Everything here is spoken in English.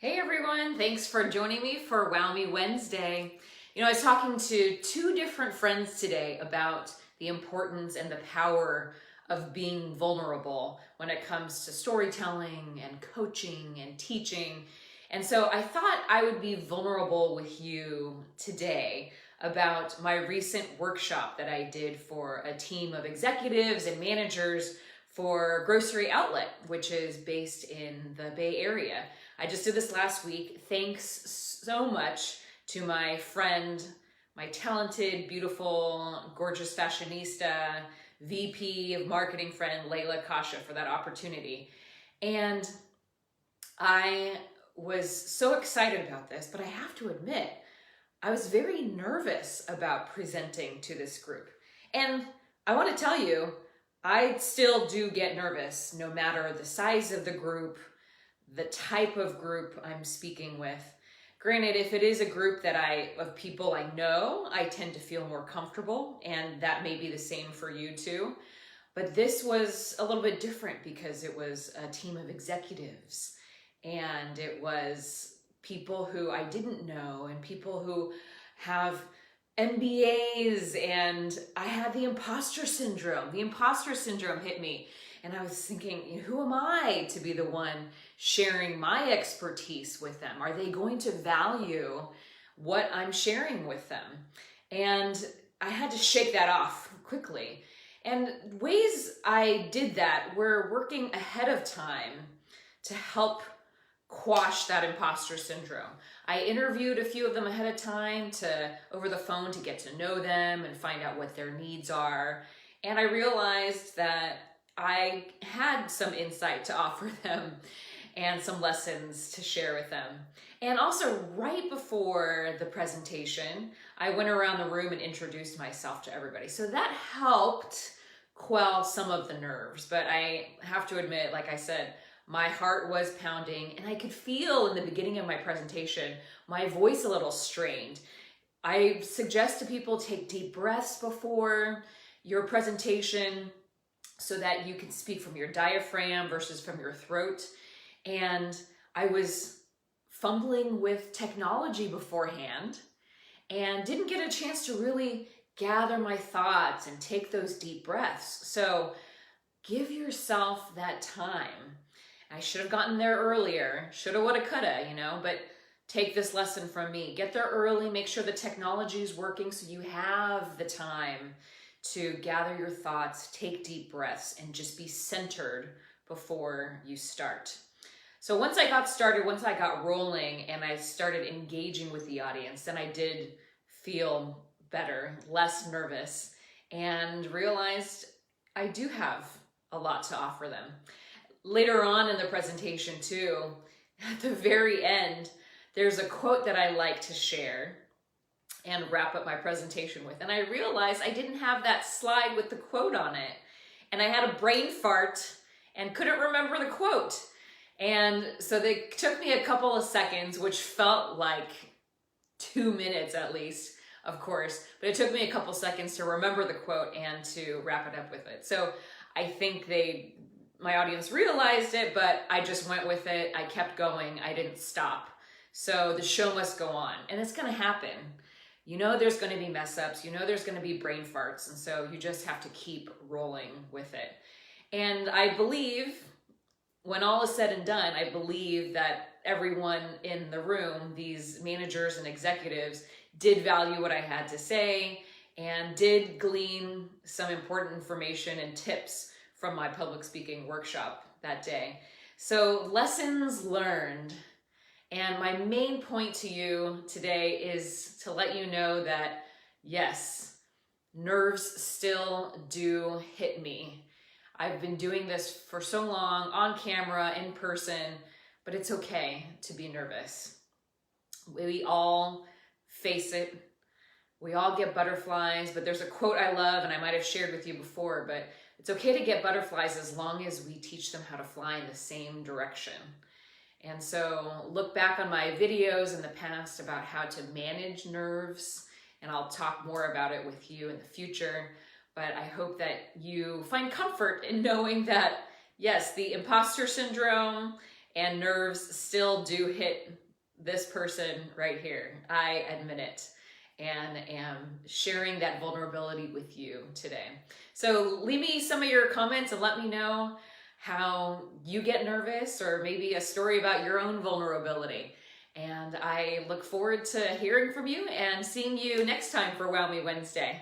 Hey everyone, thanks for joining me for Wow Me Wednesday. I was talking to two different friends today about the importance and the power of being vulnerable when it comes to storytelling and coaching and teaching. And so I thought I would be vulnerable with you today about my recent workshop that I did for a team of executives and managers for Grocery Outlet, which is based in the Bay Area. I just did this last week. Thanks so much to my friend, my talented, beautiful, gorgeous fashionista, VP of marketing friend, Layla Kasha, for that opportunity. And I was so excited about this, but I have to admit, I was very nervous about presenting to this group. And I want to tell you, I still do get nervous no matter the size of the group, the type of group I'm speaking with. Granted, if it is a group of people I know, I tend to feel more comfortable, and that may be the same for you too. But this was a little bit different because it was a team of executives, and it was people who I didn't know, and people who have MBAs, and I had the imposter syndrome. The imposter syndrome hit me. And I was thinking, who am I to be the one sharing my expertise with them? Are they going to value what I'm sharing with them? And I had to shake that off quickly. And ways I did that were working ahead of time to help quash that imposter syndrome. I interviewed a few of them ahead of time over the phone to get to know them and find out what their needs are. And I realized that I had some insight to offer them and some lessons to share with them. And also right before the presentation, I went around the room and introduced myself to everybody. So that helped quell some of the nerves. But I have to admit, like I said, my heart was pounding, and I could feel in the beginning of my presentation, my voice a little strained. I suggest to people take deep breaths before your presentation so that you can speak from your diaphragm versus from your throat. And I was fumbling with technology beforehand and didn't get a chance to really gather my thoughts and take those deep breaths. So give yourself that time. I should have gotten there earlier, shoulda, woulda, coulda, but take this lesson from me. Get there early, make sure the technology is working so you have the time to gather your thoughts, take deep breaths, and just be centered before you start. So once I got started, once I got rolling and I started engaging with the audience, then I did feel better, less nervous, and realized I do have a lot to offer them. Later on in the presentation too, at the very end, there's a quote that I like to share and wrap up my presentation with. And I realized I didn't have that slide with the quote on it. And I had a brain fart and couldn't remember the quote. And so they took me a couple of seconds, which felt like 2 minutes at least, of course. But it took me a couple seconds to remember the quote and to wrap it up with it. So I think my audience realized it, but I just went with it. I kept going. I didn't stop. So the show must go on, and it's going to happen. There's going to be mess ups. There's going to be brain farts. And so you just have to keep rolling with it. And I believe, when all is said and done, I believe that everyone in the room, these managers and executives, did value what I had to say and did glean some important information and tips from my public speaking workshop that day. So lessons learned. And my main point to you today is to let you know that, yes, nerves still do hit me. I've been doing this for so long, on camera, in person, but it's okay to be nervous. We all face it. We all get butterflies, but there's a quote I love, and I might have shared with you before, but it's okay to get butterflies as long as we teach them how to fly in the same direction. And so look back on my videos in the past about how to manage nerves, and I'll talk more about it with you in the future. But I hope that you find comfort in knowing that, yes, the imposter syndrome and nerves still do hit this person right here. I admit it and am sharing that vulnerability with you today. So leave me some of your comments and let me know how you get nervous, or maybe a story about your own vulnerability. And I look forward to hearing from you and seeing you next time for Wow Me Wednesday.